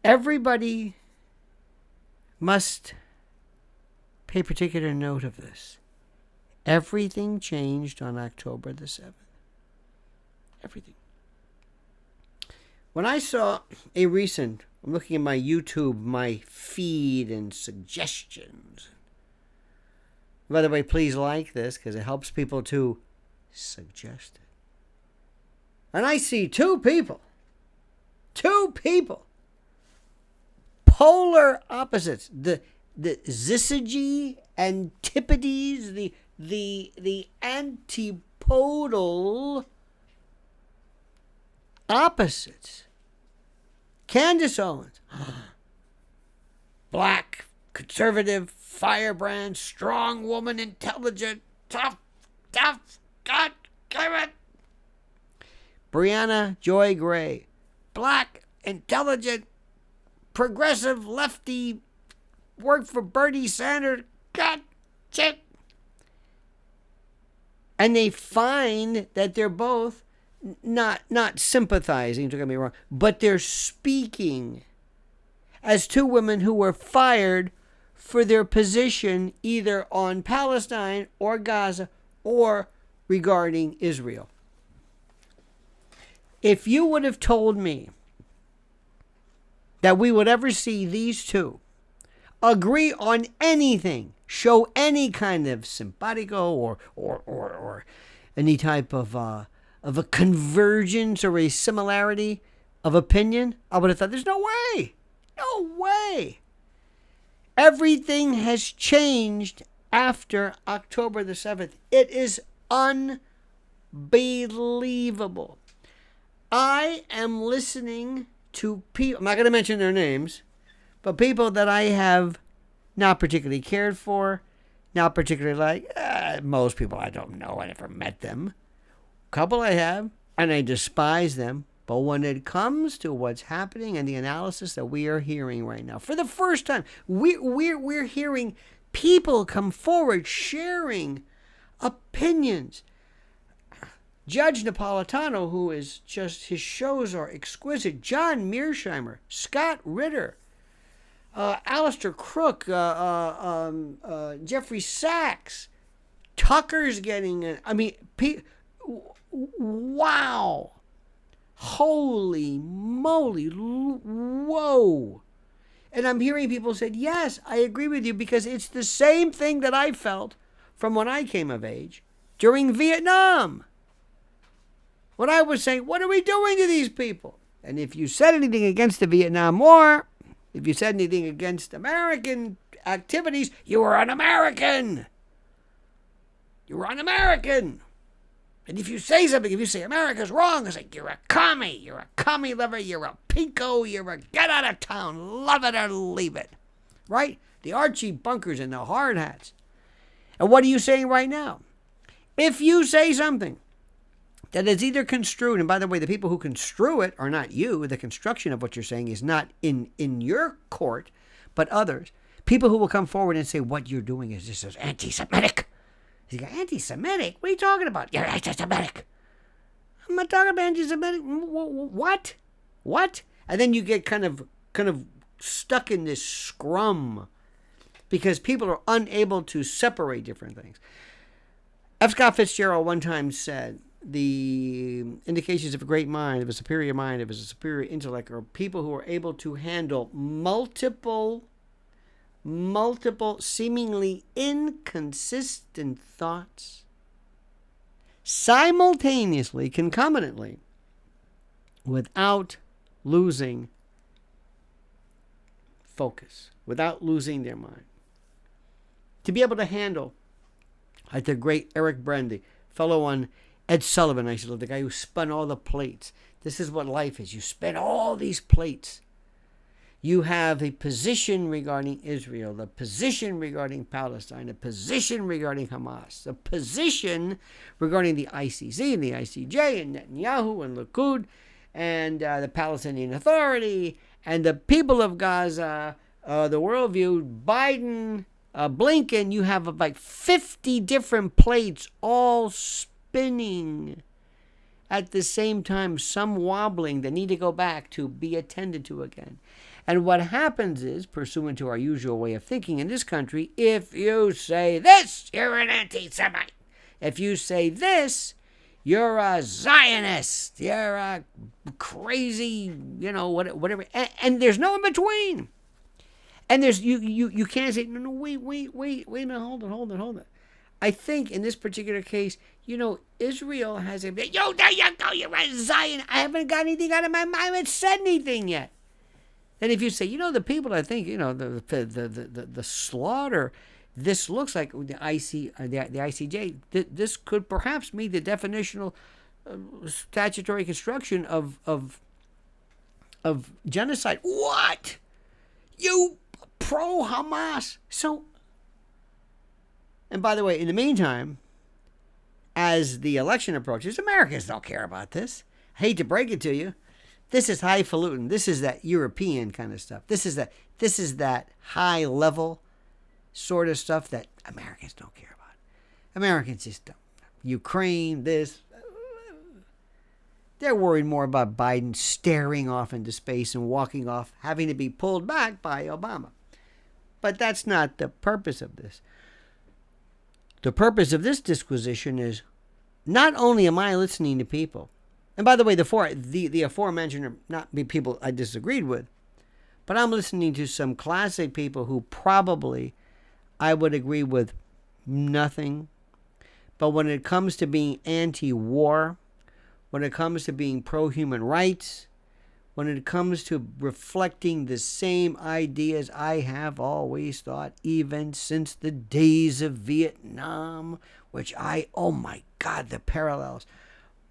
Everybody must pay particular note of this. Everything changed on October the 7th. Everything. When I saw a recent, I'm looking at my YouTube, my feed and suggestions. By the way, please like this because it helps people to suggest it. And I see two people, polar opposites, the syzygy, antipodes, the antipodal opposites. Candace Owens, black, conservative, firebrand, strong woman, intelligent, tough, God, give it. Briahna Joy Gray, black, intelligent, progressive, lefty, worked for Bernie Sanders, God, shit. And they find that they're both not sympathizing, don't get me wrong, but they're speaking as two women who were fired for their position either on Palestine or Gaza or regarding Israel. If you would have told me that we would ever see these two agree on anything, show any kind of simpatico or any type of a convergence or a similarity of opinion, I would have thought, there's no way. No way. Everything has changed after October the 7th. It is unbelievable. I am listening to people, I'm not going to mention their names, but people that I have not particularly cared for, not particularly like, most people I don't know, I never met them. Couple I have, and I despise them. But when it comes to what's happening and the analysis that we are hearing right now, for the first time, we're hearing people come forward sharing opinions. Judge Napolitano, who is just, his shows are exquisite. John Mearsheimer, Scott Ritter, Alistair Crook, Jeffrey Sachs, Tucker's getting in. I mean, wow. Holy moly. Whoa. And I'm hearing people say, yes, I agree with you, because it's the same thing that I felt from when I came of age during Vietnam. When I was saying, what are we doing to these people? And if you said anything against the Vietnam War, if you said anything against American activities, you were an American. You were an American. And if you say something, if you say America's wrong, it's like, you're a commie lover, you're a pinko, you're a get out of town, love it or leave it. Right? The Archie Bunkers and the hard hats. And what are you saying right now? If you say something that is either construed, and by the way, the people who construe it are not you, the construction of what you're saying is not in your court, but others. People who will come forward and say, what you're doing is just as anti-Semitic. You go, anti-Semitic? What are you talking about? You're anti-Semitic. I'm not talking about anti-Semitic. What? And then you get kind of stuck in this scrum because people are unable to separate different things. F. Scott Fitzgerald one time said, the indications of a great mind, of a superior intellect, are people who are able to handle multiple seemingly inconsistent thoughts simultaneously, concomitantly, without losing focus, without losing their mind. To be able to handle, like the great Eric Brandy, fellow on Ed Sullivan, I love, the guy who spun all the plates. This is what life is. You spin all these plates. You have a position regarding Israel, a position regarding Palestine, a position regarding Hamas, a position regarding the ICC and the ICJ and Netanyahu and Likud and the Palestinian Authority and the people of Gaza, the worldview, Biden, Blinken. You have like 50 different plates all spinning. At the same time, some wobbling that need to go back to be attended to again. And what happens is, pursuant to our usual way of thinking in this country, if you say this, you're an anti-Semite. If you say this, you're a Zionist. You're a crazy, whatever. And there's no in between. And there's you can't say, no, wait a minute, hold it. I think in this particular case, Israel has a, there you go, you're a Zion. I haven't got anything out of my mouth. I haven't said anything yet. And if you say, the people, I think, the slaughter, this looks like the ICJ, this could perhaps meet the definitional statutory construction of genocide. What? You pro-Hamas. So, and by the way, in the meantime, as the election approaches, Americans don't care about this. I hate to break it to you. This is highfalutin. This is that European kind of stuff. This is that high level sort of stuff that Americans don't care about. Americans just don't. Ukraine, this. They're worried more about Biden staring off into space and walking off, having to be pulled back by Obama. But that's not the purpose of this. The purpose of this disquisition is not only am I listening to people, and by the way, the aforementioned are not people I disagreed with, but I'm listening to some classic people who probably I would agree with nothing. But when it comes to being anti-war, when it comes to being pro-human rights, when it comes to reflecting the same ideas I have always thought, even since the days of Vietnam, oh my God, the parallels.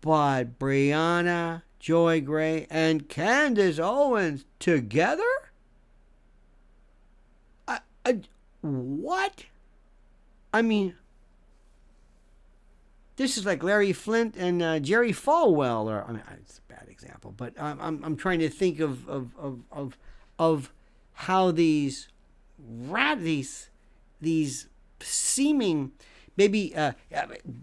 But Briahna Joy Gray and Candace Owens together? What? I mean, this is like Larry Flint and Jerry Falwell, or it's a bad example, but I'm trying to think of how these seeming, maybe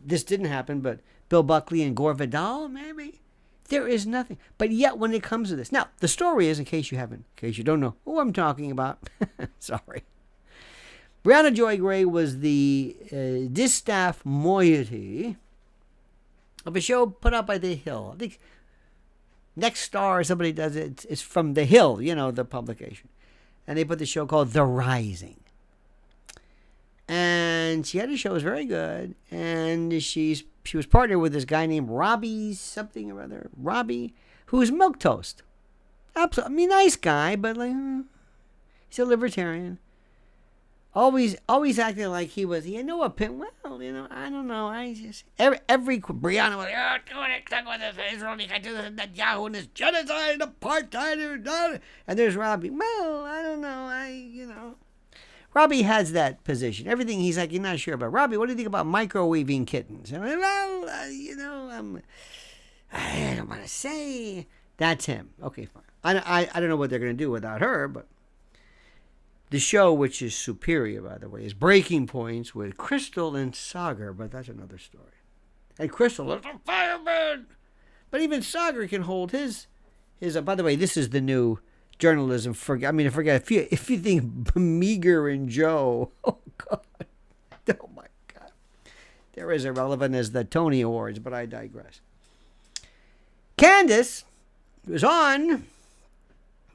this didn't happen, but Bill Buckley and Gore Vidal, maybe there is nothing. But yet, when it comes to this, now the story is, in case you don't know who I'm talking about, sorry. Briahna Joy Gray was the distaff moiety of a show put out by The Hill. I think Next Star, somebody does it. It's from The Hill, the publication. And they put the show called The Rising. And she had a show, it was very good. And she was partnered with this guy named Robbie something or other. Robbie, who's milquetoast. Absolutely, nice guy, but he's a libertarian. Always acting like he was, well, I don't know. I just, every Briahna was, doing it, stuck with this, Israel, you can do this, and Yahoo, and this genocide, and apartheid, and there's Robbie. Well, I don't know, Robbie has that position. Everything he's like, you're not sure about. Robbie, what do you think about microwaving kittens? And well, I don't want to say. That's him. Okay, fine. I don't know what they're going to do without her, but the show, which is superior, by the way, is Breaking Points with Crystal and Sagar, but that's another story. And Crystal is a fireman! But even Sagar can hold his by the way, this is the new journalism. Forget if you think Meager and Joe, oh my God. They're as irrelevant as the Tony Awards, but I digress. Candace was on,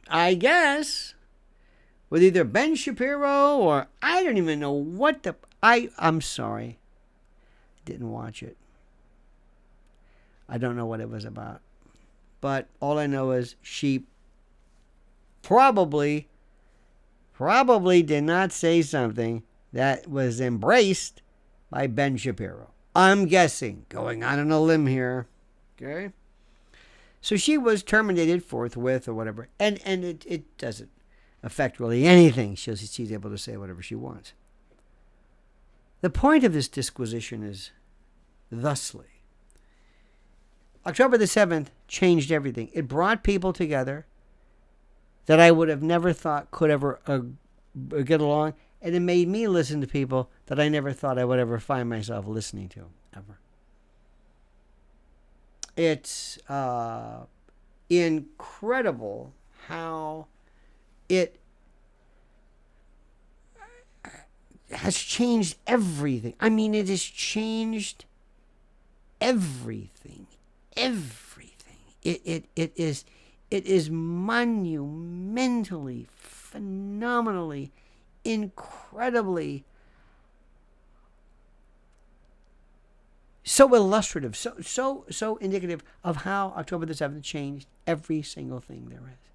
I guess, with either Ben Shapiro or I don't even know what I'm sorry. Didn't watch it. I don't know what it was about. But all I know is she probably did not say something that was embraced by Ben Shapiro. I'm guessing, going on a limb here. Okay? So she was terminated forthwith or whatever. And it doesn't affect really anything. She's able to say whatever she wants. The point of this disquisition is thusly. October the 7th changed everything. It brought people together that I would have never thought could ever get along. And it made me listen to people that I never thought I would ever find myself listening to, ever. It's incredible how it has changed everything. I mean, it has changed everything. Everything. It is monumentally, phenomenally, incredibly so illustrative, so indicative of how October the 7th changed every single thing there is.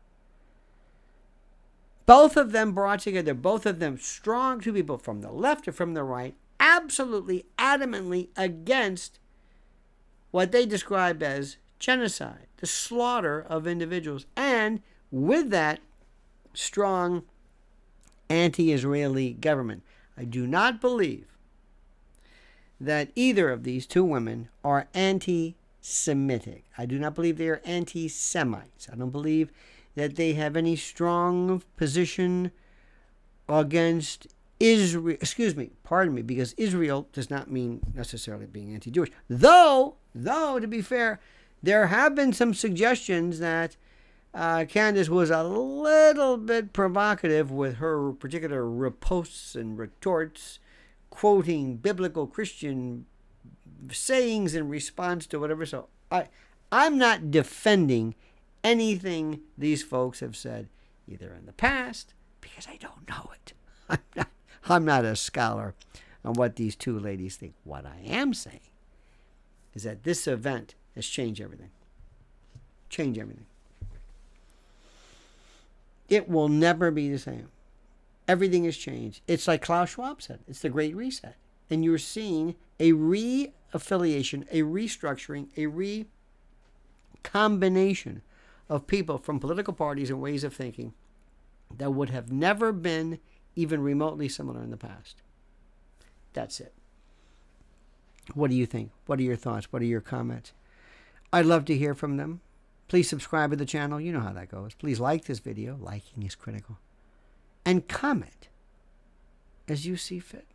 Both of them brought together, both of them strong, two people from the left or from the right, absolutely, adamantly against what they describe as genocide, the slaughter of individuals, and with that, strong anti-Israeli government. I do not believe that either of these two women are anti-Semitic. I do not believe they are anti-Semites. I don't believe that they have any strong position against Israel. Excuse me, pardon me, because Israel does not mean necessarily being anti-Jewish. Though, to be fair, there have been some suggestions that Candace was a little bit provocative with her particular riposts and retorts, quoting biblical Christian sayings in response to whatever. So I'm not defending anything these folks have said, either in the past, because I don't know it. I'm not a scholar on what these two ladies think. What I am saying is that this event has changed everything. Changed everything. It will never be the same. Everything has changed. It's like Klaus Schwab said. It's the Great Reset. And you're seeing a re-affiliation, a restructuring, a recombination of people from political parties and ways of thinking that would have never been even remotely similar in the past. That's it. What do you think? What are your thoughts? What are your comments? I'd love to hear from them. Please subscribe to the channel. You know how that goes. Please like this video. Liking is critical. And comment as you see fit.